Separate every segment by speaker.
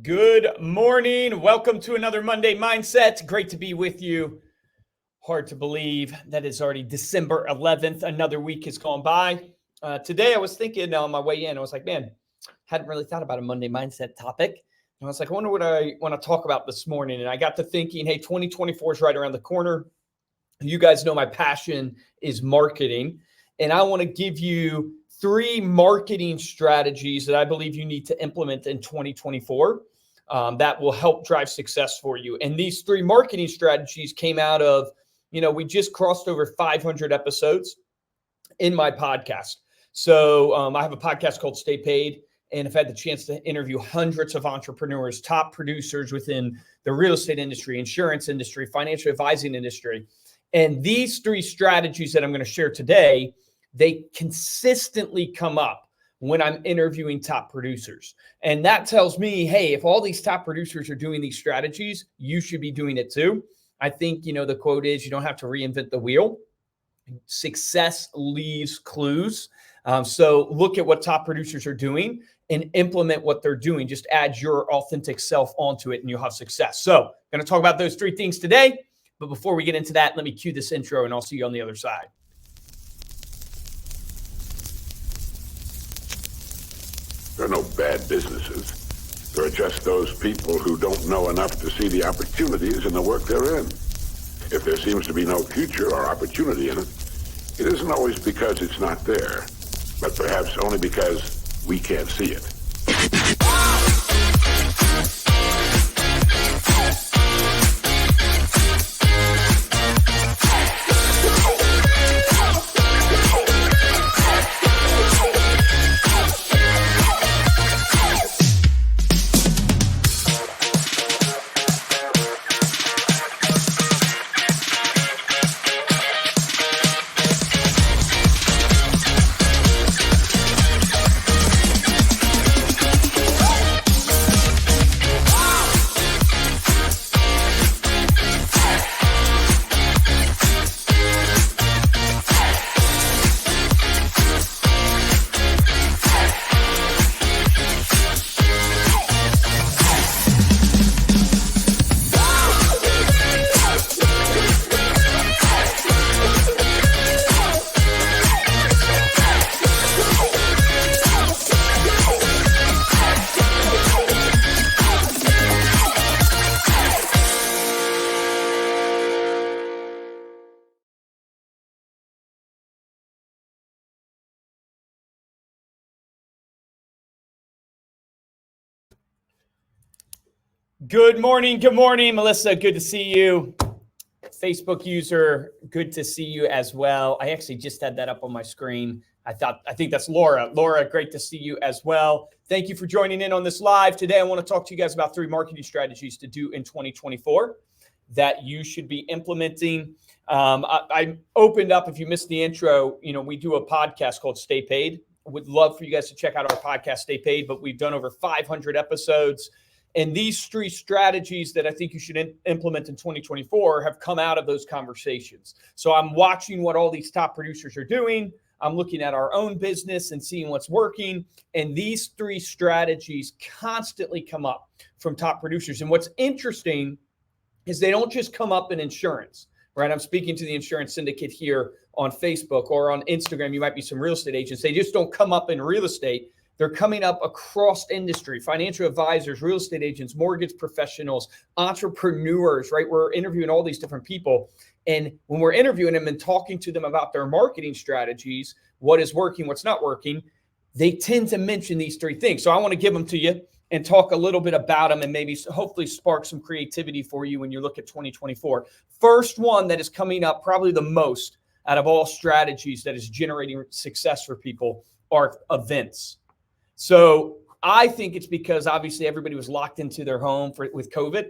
Speaker 1: Good morning. Welcome to another Monday Mindset. Great to be with you. Hard to believe that it's already December 11th. Another week has gone by. Today I was thinking on my way in, I was like, man, hadn't really thought about a Monday Mindset topic. And I was like, I wonder what I want to talk about this morning. And I got to thinking, hey, 2024 is right around the corner. You guys know my passion is marketing. And I want to give you 3 marketing strategies that I believe you need to implement in 2024 that will help drive success for you. And these 3 marketing strategies came out of, we just crossed over 500 episodes in my podcast. So I have a podcast called StayPaid, and I've had the chance to interview hundreds of entrepreneurs, top producers within the real estate industry, insurance industry, financial advising industry. And these 3 strategies that I'm going to share today, they consistently come up when I'm interviewing top producers. And that tells me, hey, if all these top producers are doing these strategies, you should be doing it too. I think, the quote is, you don't have to reinvent the wheel. Success leaves clues. So look at what top producers are doing and implement what they're doing. Just add your authentic self onto it and you'll have success. So I'm going to talk about those 3 things today. But before we get into that, let me cue this intro and I'll see you on the other side.
Speaker 2: There are no bad businesses. There are just those people who don't know enough to see the opportunities in the work they're in. If there seems to be no future or opportunity in it, it isn't always because it's not there, but perhaps only because we can't see it.
Speaker 1: Good morning, Melissa. Good to see you. Facebook user, good to see you as well. I actually just had that up on my screen. I think that's Laura. Laura, great to see you as well. Thank you for joining in on this live. Today, I want to talk to you guys about 3 marketing strategies to do in 2024 that you should be implementing. I opened up, if you missed the intro, we do a podcast called StayPaid. Would love for you guys to check out our podcast, StayPaid, but we've done over 500 episodes. And these 3 strategies that I think you should implement in 2024 have come out of those conversations. So I'm watching what all these top producers are doing. I'm looking at our own business and seeing what's working. And these 3 strategies constantly come up from top producers. And what's interesting is they don't just come up in insurance, right? I'm speaking to the insurance syndicate here on Facebook or on Instagram. You might be some real estate agents. They just don't come up in real estate. They're coming up across industry, financial advisors, real estate agents, mortgage professionals, entrepreneurs, right? We're interviewing all these different people. And when we're interviewing them and talking to them about their marketing strategies, what is working, what's not working, they tend to mention these 3 things. So I want to give them to you and talk a little bit about them and maybe hopefully spark some creativity for you when you look at 2024. First one that is coming up probably the most out of all strategies that is generating success for people are events. So I think it's because obviously everybody was locked into their home with COVID.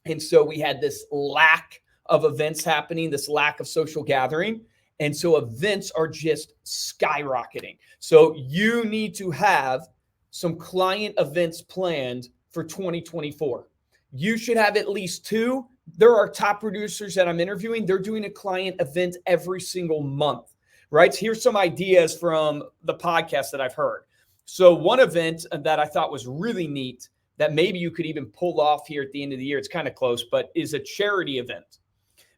Speaker 1: And so we had this lack of events happening, this lack of social gathering. And so events are just skyrocketing. So you need to have some client events planned for 2024. You should have at least 2. There are top producers that I'm interviewing. They're doing a client event every single month, right? So here's some ideas from the podcast that I've heard. So one event that I thought was really neat that maybe you could even pull off here at the end of the year. It's kind of close, but is a charity event,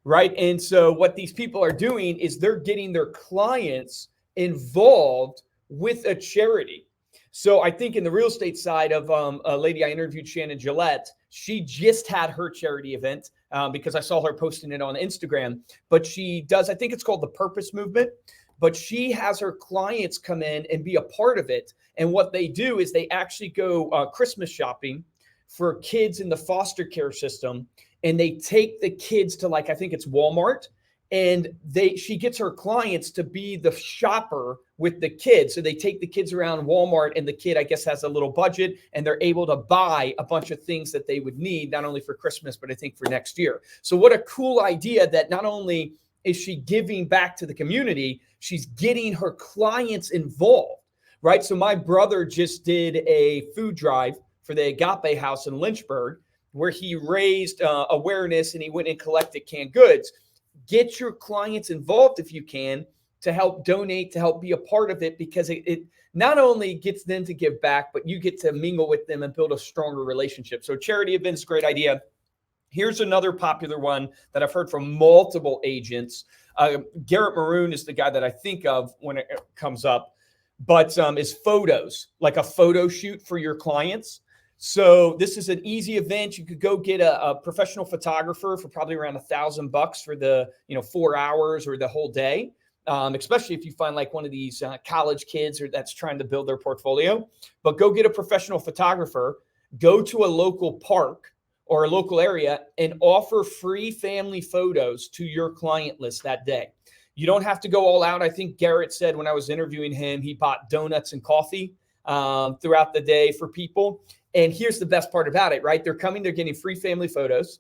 Speaker 1: right? And so what these people are doing is they're getting their clients involved with a charity. So I think in the real estate side of a lady I interviewed, Shannon Gillette, she just had her charity event because I saw her posting it on Instagram. But she does, I think it's called the Purpose Movement, but she has her clients come in and be a part of it. And what they do is they actually go Christmas shopping for kids in the foster care system. And they take the kids to, like, I think it's Walmart, and she gets her clients to be the shopper with the kids. So they take the kids around Walmart, and the kid, I guess, has a little budget, and they're able to buy a bunch of things that they would need, not only for Christmas, but I think for next year. So what a cool idea that not only is she giving back to the community, she's getting her clients involved, right? So my brother just did a food drive for the Agape House in Lynchburg, where he raised awareness and he went and collected canned goods. Get your clients involved if you can, to help donate, to help be a part of it, because it not only gets them to give back, but you get to mingle with them and build a stronger relationship. So charity events, great idea. Here's another popular one that I've heard from multiple agents. Garrett Maroon is the guy that I think of when it comes up, but is photos, like a photo shoot for your clients. So this is an easy event. You could go get a professional photographer for probably around $1,000 for the 4 hours or the whole day, especially if you find like one of these college kids or that's trying to build their portfolio. But go get a professional photographer, go to a local park or a local area and offer free family photos to your client list that day. You don't have to go all out. I think Garrett said when I was interviewing him, he bought donuts and coffee throughout the day for people. And here's the best part about it, right? They're coming, they're getting free family photos.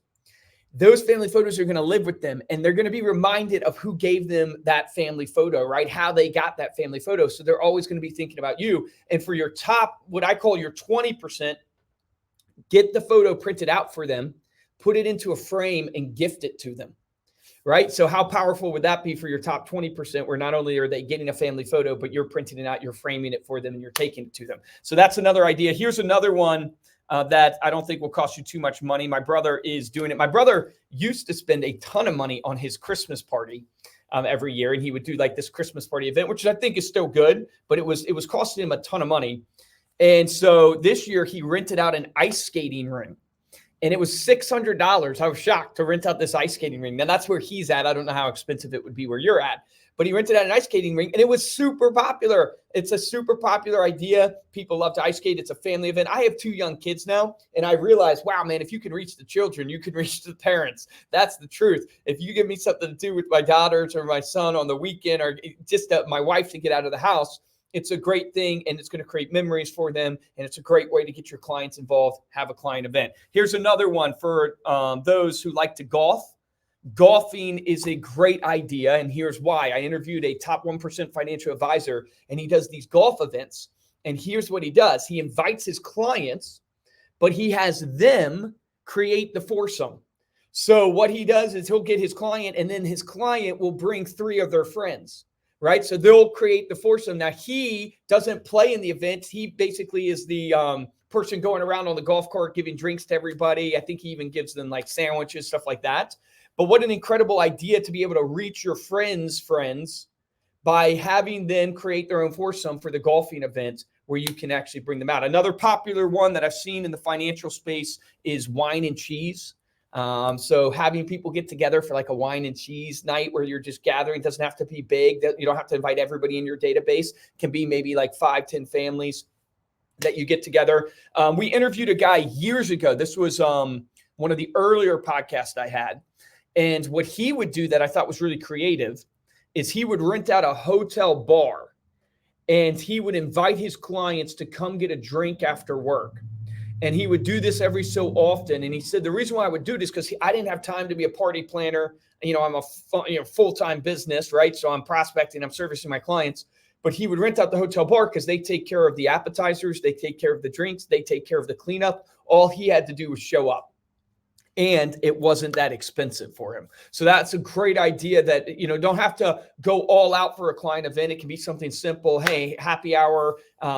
Speaker 1: Those family photos are going to live with them, and they're going to be reminded of who gave them that family photo, right? How they got that family photo. So they're always going to be thinking about you. And for your top, what I call your 20%, get the photo printed out for them, put it into a frame and gift it to them, right? So how powerful would that be for your top 20%, where not only are they getting a family photo, but you're printing it out, you're framing it for them, and you're taking it to them. So that's another idea. Here's another one that I don't think will cost you too much money. My brother is doing it. My brother used to spend a ton of money on his Christmas party every year, and he would do like this Christmas party event, which I think is still good, but it was costing him a ton of money. And so this year he rented out an ice skating rink. And it was $600. I was shocked to rent out this ice skating rink. Now that's where he's at. I don't know how expensive it would be where you're at, but he rented out an ice skating rink and it was super popular. It's a super popular idea. People love to ice skate. It's a family event. I have 2 young kids now, and I realized, wow, man, if you can reach the children, you can reach the parents. That's the truth. If you give me something to do with my daughters or my son on the weekend, or just my wife to get out of the house, it's a great thing, and it's going to create memories for them, and it's a great way to get your clients involved, have a client event. Here's another one for those who like to golf. Golfing is a great idea, and here's why. I interviewed a top 1% financial advisor, and he does these golf events, and here's what he does. He invites his clients, but he has them create the foursome. So what he does is he'll get his client, and then his client will bring 3 of their friends. Right. So they'll create the foursome. Now, he doesn't play in the event. He basically is the person going around on the golf cart, giving drinks to everybody. I think he even gives them like sandwiches, stuff like that. But what an incredible idea to be able to reach your friends by having them create their own foursome for the golfing event where you can actually bring them out. Another popular one that I've seen in the financial space is wine and cheese. So having people get together for like a wine and cheese night where you're just gathering, doesn't have to be big. You don't have to invite everybody in your database. It can be maybe like 5-10 families that you get together. We interviewed a guy years ago. This was one of the earlier podcasts I had. And what he would do that I thought was really creative is he would rent out a hotel bar, and he would invite his clients to come get a drink after work. And he would do this every so often. And he said, the reason why I would do this because I didn't have time to be a party planner. I'm a full-time business, right? So I'm prospecting, I'm servicing my clients. But he would rent out the hotel bar because they take care of the appetizers, they take care of the drinks, they take care of the cleanup. All he had to do was show up. And it wasn't that expensive for him. So that's a great idea that, don't have to go all out for a client event. It can be something simple. Hey, happy hour.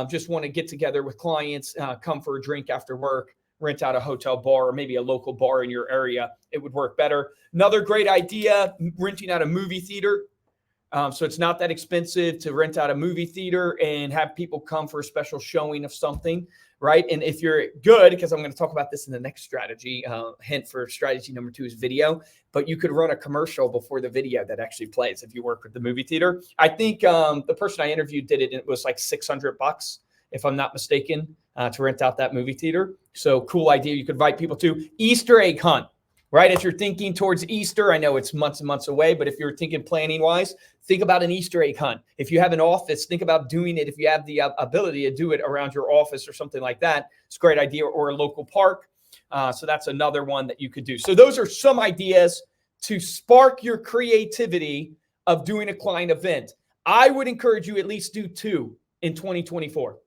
Speaker 1: Just want to get together with clients, come for a drink after work. rent out a hotel bar or maybe a local bar in your area. It would work better. Another great idea, renting out a movie theater. So it's not that expensive to rent out a movie theater and have people come for a special showing of something, right? And if you're good, because I'm going to talk about this in the next strategy, hint for strategy number 2 is video, but you could run a commercial before the video that actually plays if you work with the movie theater. I think the person I interviewed did it, and it was like $600, if I'm not mistaken, to rent out that movie theater. So cool idea. You could invite people to Easter egg hunt. Right? As you're thinking towards Easter, I know it's months and months away, but if you're thinking planning wise, think about an Easter egg hunt. If you have an office, think about doing it. If you have the ability to do it around your office or something like that, it's a great idea, or a local park. So that's another one that you could do. So those are some ideas to spark your creativity of doing a client event. I would encourage you at least do 2 in 2024.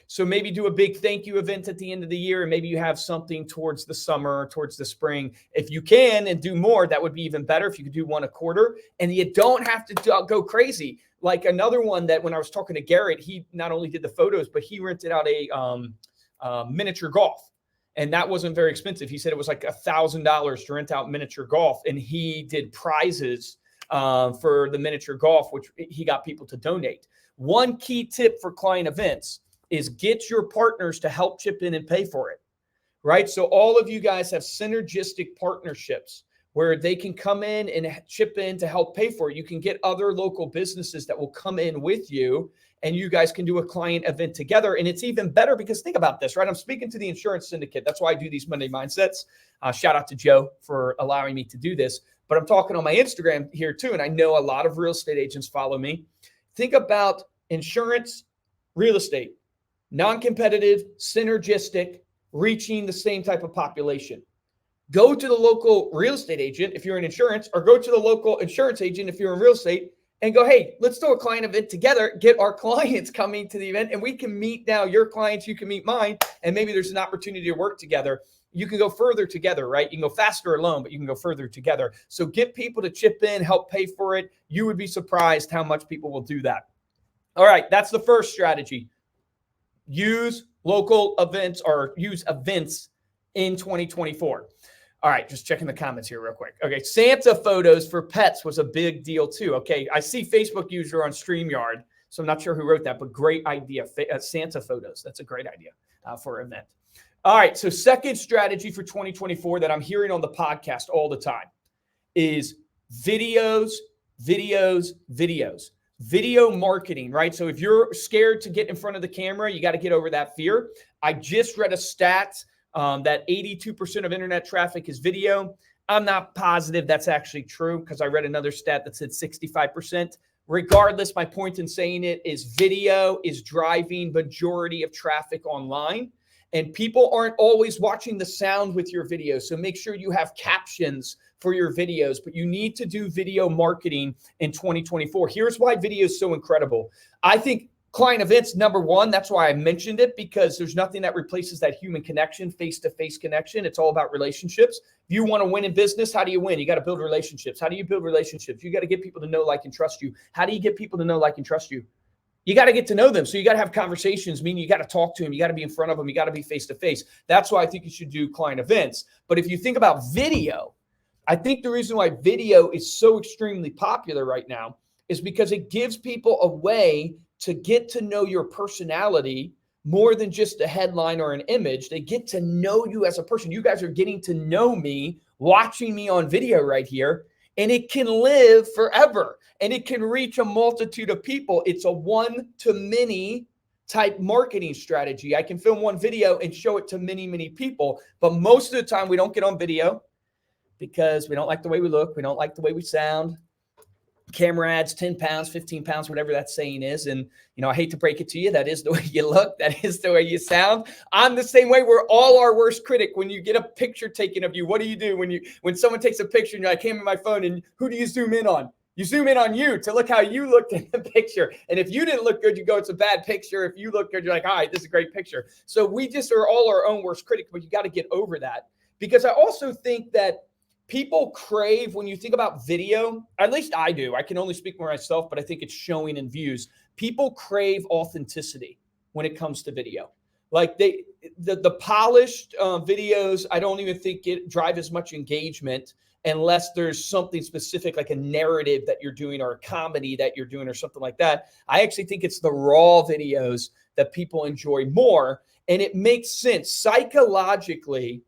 Speaker 1: So maybe do a big thank you event at the end of the year, and maybe you have something towards the summer, towards the spring. If you can and do more, that would be even better if you could do 1 a quarter. And you don't have to go crazy. Like another one that when I was talking to Garrett, he not only did the photos, but he rented out a miniature golf. And that wasn't very expensive. He said it was like $1,000 to rent out miniature golf. And he did prizes for the miniature golf, which he got people to donate. One key tip for client events is get your partners to help chip in and pay for it, right? So all of you guys have synergistic partnerships where they can come in and chip in to help pay for it. You can get other local businesses that will come in with you, and you guys can do a client event together. And it's even better because think about this, right? I'm speaking to the insurance syndicate. That's why I do these Monday Mindsets. Shout out to Joe for allowing me to do this. But I'm talking on my Instagram here too, and I know a lot of real estate agents follow me. Think about insurance, real estate. Non-competitive, synergistic, reaching the same type of population. Go to the local real estate agent if you're in insurance, or go to the local insurance agent if you're in real estate, and go, hey, let's do a client event together. Get our clients coming to the event, and we can meet now your clients, you can meet mine, and maybe there's an opportunity to work together. You can go further together, right? You can go faster alone, but you can go further together. So get people to chip in, help pay for it. You would be surprised how much people will do that. All right, that's the first strategy. Use local events or use events in 2024. All right, just checking the comments here real quick. Okay, Santa photos for pets was a big deal too. Okay, I see Facebook user on StreamYard, so I'm not sure who wrote that, but great idea. Santa photos, that's a great idea for an event. All right, so second strategy for 2024 that I'm hearing on the podcast all the time is videos. Video marketing, right? So if you're scared to get in front of the camera, you got to get over that fear. I just read a stat that 82% of internet traffic is video. I'm not positive that's actually true because I read another stat that said 65%. Regardless, my point in saying it is video is driving majority of traffic online, and people aren't always watching the sound with your videos. So make sure you have captions for your videos, but you need to do video marketing in 2024. Here's why video is so incredible. I think client events, number one, that's why I mentioned it, because there's nothing that replaces that human connection, face-to-face connection. It's all about relationships. If you want to win in business, how do you win? You got to build relationships. How do you build relationships? You got to get people to know, like, and trust you. How do you get people to know, like, and trust you? You got to get to know them. So you got to have conversations, meaning you got to talk to them. You got to be in front of them. You got to be face-to-face. That's why I think you should do client events. But if you think about video, I think the reason why video is so extremely popular right now is because it gives people a way to get to know your personality more than just a headline or an image. They get to know you as a person. You guys are getting to know me, watching me on video right here, and it can live forever and it can reach a multitude of people. It's a one-to-many type marketing strategy. I can film one video and show it to many, many people, but most of the time we don't get on video because we don't like the way we look. We don't like the way we sound. Camera adds 10 pounds, 15 pounds, whatever that saying is. And, you know, I hate to break it to you. That is the way you look. That is the way you sound. I'm the same way. We're all our worst critic. When you get a picture taken of you, what do you do when someone takes a picture and you're like, hey, my phone, and who do you zoom in on? You zoom in on you to look how you looked in the picture. And if you didn't look good, you go, it's a bad picture. If you look good, you're like, all right, this is a great picture. So we just are all our own worst critic, but you got to get over that. Because I also think that people crave, when you think about video, at least I do. I can only speak for myself, but I think it's showing in views. People crave authenticity when it comes to video. Like the polished videos, I don't even think it drive as much engagement unless there's something specific like a narrative that you're doing or a comedy that you're doing or something like that. I actually think it's the raw videos that people enjoy more. And it makes sense psychologically.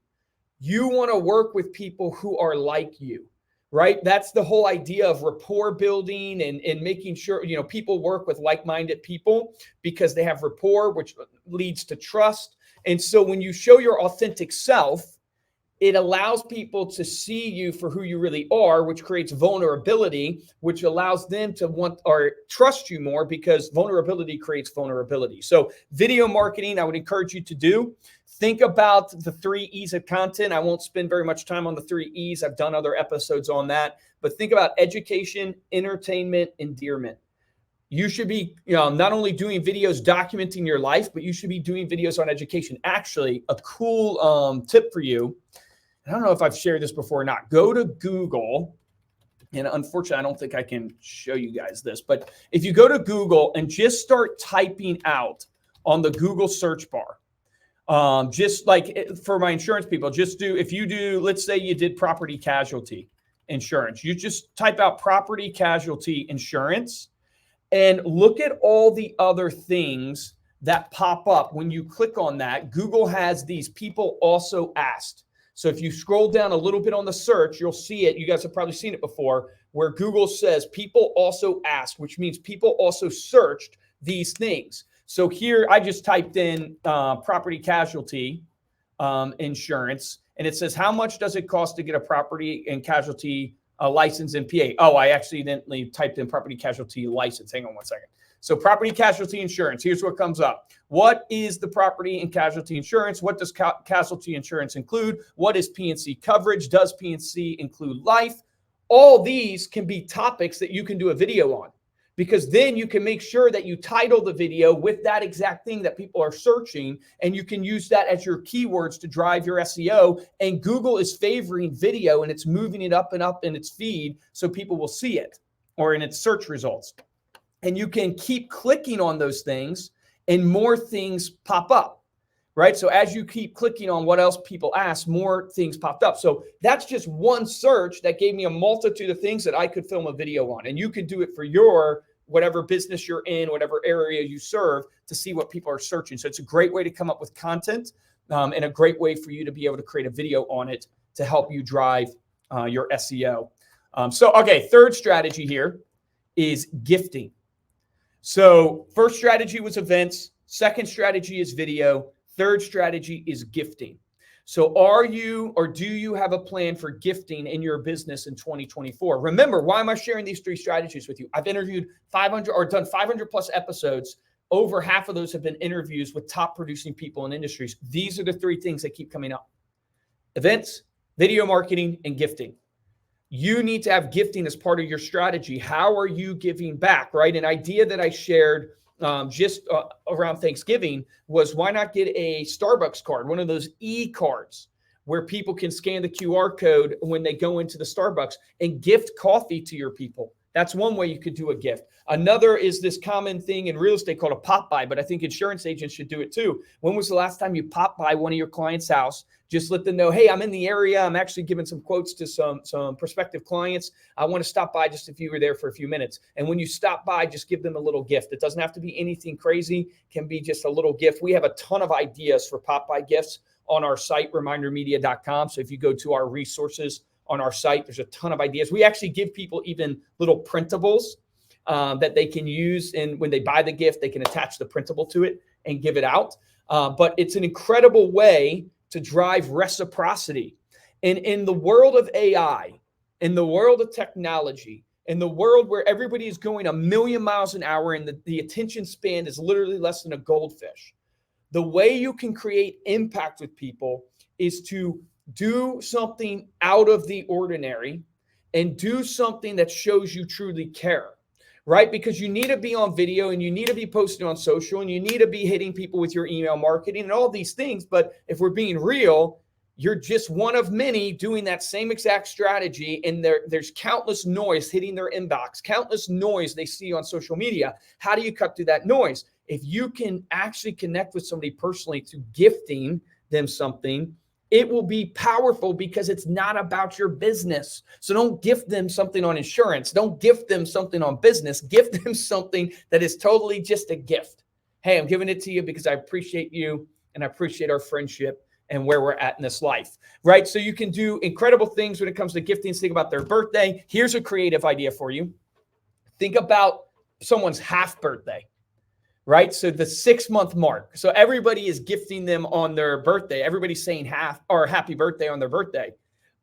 Speaker 1: You want to work with people who are like you, right? That's the whole idea of rapport building and making sure, people work with like-minded people because they have rapport, which leads to trust. And so when you show your authentic self, it allows people to see you for who you really are, which creates vulnerability, which allows them to want or trust you more because vulnerability creates vulnerability. So video marketing, I would encourage you to do. Think about the 3 E's of content. I won't spend very much time on the 3 E's. I've done other episodes on that. But think about education, entertainment, endearment. You should be, not only doing videos documenting your life, but you should be doing videos on education. Actually, a cool tip for you. I don't know if I've shared this before or not. Go to Google, and unfortunately, I don't think I can show you guys this, but if you go to Google and just start typing out on the Google search bar, just like for my insurance people, let's say you did property casualty insurance. You just type out property casualty insurance and look at all the other things that pop up. When you click on that, Google has these people also asked. So if you scroll down a little bit on the search, you'll see it. You guys have probably seen it before, where Google says people also asked, which means people also searched these things. So here I just typed in property casualty insurance, and it says, how much does it cost to get a property and casualty license in PA? Oh, I accidentally typed in property casualty license. Hang on one second. So property casualty insurance, here's what comes up. What is the property and casualty insurance? What does casualty insurance include? What is P&C coverage? Does P&C include life? All these can be topics that you can do a video on, because then you can make sure that you title the video with that exact thing that people are searching, and you can use that as your keywords to drive your SEO. And Google is favoring video, and it's moving it up and up in its feed so people will see it, or in its search results. And you can keep clicking on those things and more things pop up, right? So as you keep clicking on what else people ask, more things popped up. So that's just one search that gave me a multitude of things that I could film a video on. And you can do it for your whatever business you're in, whatever area you serve, to see what people are searching. So it's a great way to come up with content and a great way for you to be able to create a video on it to help you drive your SEO. Okay, third strategy here is gifting. So first strategy was events. Second strategy is video. Third strategy is gifting. So do you have a plan for gifting in your business in 2024? Remember, why am I sharing these 3 strategies with you? I've interviewed 500 or done 500 plus episodes. Over half of those have been interviews with top producing people in industries. These are the 3 things that keep coming up: events, video marketing, and gifting. You need to have gifting as part of your strategy. How are you giving back, right? An idea that I shared just around Thanksgiving was, why not get a Starbucks card, one of those e-cards where people can scan the QR code when they go into the Starbucks and gift coffee to your people. That's one way you could do a gift. Another is this common thing in real estate called a pop by, but I think insurance agents should do it too. When was the last time you popped by one of your clients' house? Just let them know, hey, I'm in the area. I'm actually giving some quotes to some prospective clients. I want to stop by just if you were there for a few minutes. And when you stop by, just give them a little gift. It doesn't have to be anything crazy. It can be just a little gift. We have a ton of ideas for pop by gifts on our site, remindermedia.com. So if you go to our resources on our site, there's a ton of ideas. We actually give people even little printables that they can use. And when they buy the gift, they can attach the printable to it and give it out. But it's an incredible way to drive reciprocity. And in the world of AI, in the world of technology, in the world where everybody is going 1,000,000 miles an hour and the attention span is literally less than a goldfish, the way you can create impact with people is to do something out of the ordinary and do something that shows you truly care, right? Because you need to be on video and you need to be posting on social and you need to be hitting people with your email marketing and all these things. But if we're being real, you're just one of many doing that same exact strategy. And there's countless noise hitting their inbox, countless noise they see on social media. How do you cut through that noise? if you can actually connect with somebody personally through gifting them something, it will be powerful because it's not about your business. So don't gift them something on insurance. Don't gift them something on business. Gift them something that is totally just a gift. Hey, I'm giving it to you because I appreciate you and I appreciate our friendship and where we're at in this life, right? So you can do incredible things when it comes to gifting. Think about their birthday. Here's a creative idea for you. Think about someone's half birthday, right? So the 6-month mark. So everybody is gifting them on their birthday. Everybody's saying half or happy birthday on their birthday.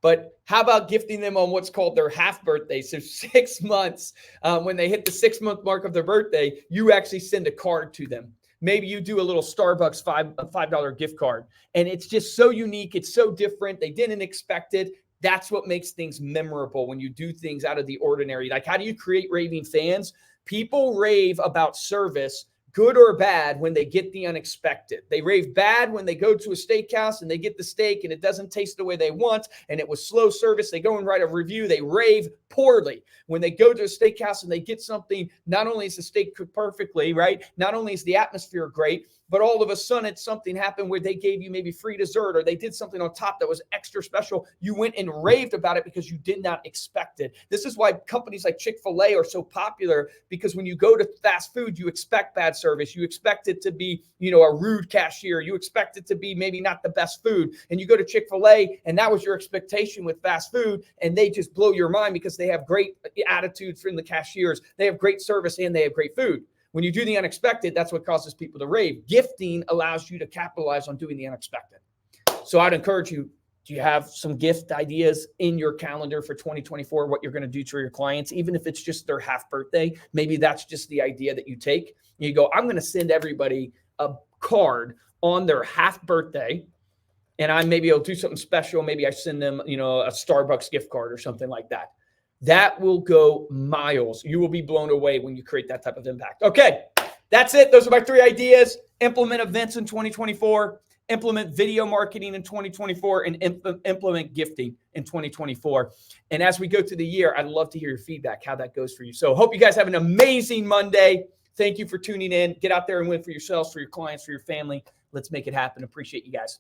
Speaker 1: But how about gifting them on what's called their half birthday? So 6 months, when they hit the 6-month mark of their birthday, you actually send a card to them. Maybe you do a little Starbucks $5 gift card. And it's just so unique. It's so different. They didn't expect it. That's what makes things memorable when you do things out of the ordinary. Like, how do you create raving fans? People rave about service, good or bad, when they get the unexpected. They rave bad when they go to a steakhouse and they get the steak and it doesn't taste the way they want and it was slow service. They go and write a review. They rave poorly. When they go to a steakhouse and they get something, not only is the steak cooked perfectly, right? Not only is the atmosphere great, but all of a sudden something happened where they gave you maybe free dessert or they did something on top that was extra special. You went and raved about it because you did not expect it. This is why companies like Chick-fil-A are so popular, because when you go to fast food, you expect bad service. You expect it to be, a rude cashier. You expect it to be maybe not the best food. And you go to Chick-fil-A and that was your expectation with fast food, and they just blow your mind because they have great attitudes from the cashiers. They have great service and they have great food. When you do the unexpected, that's what causes people to rave. Gifting allows you to capitalize on doing the unexpected. So I'd encourage you, do you have some gift ideas in your calendar for 2024, what you're going to do to your clients, even if it's just their half birthday? Maybe that's just the idea that you take. You go, I'm going to send everybody a card on their half birthday, and maybe I'll do something special. Maybe I send them, a Starbucks gift card or something like that. That will go miles. You will be blown away when you create that type of impact. Okay, that's it. Those are my 3 ideas. Implement events in 2024, implement video marketing in 2024, and implement gifting in 2024. And as we go through the year, I'd love to hear your feedback, how that goes for you. So hope you guys have an amazing Monday. Thank you for tuning in. Get out there and win for yourselves, for your clients, for your family. Let's make it happen. Appreciate you guys.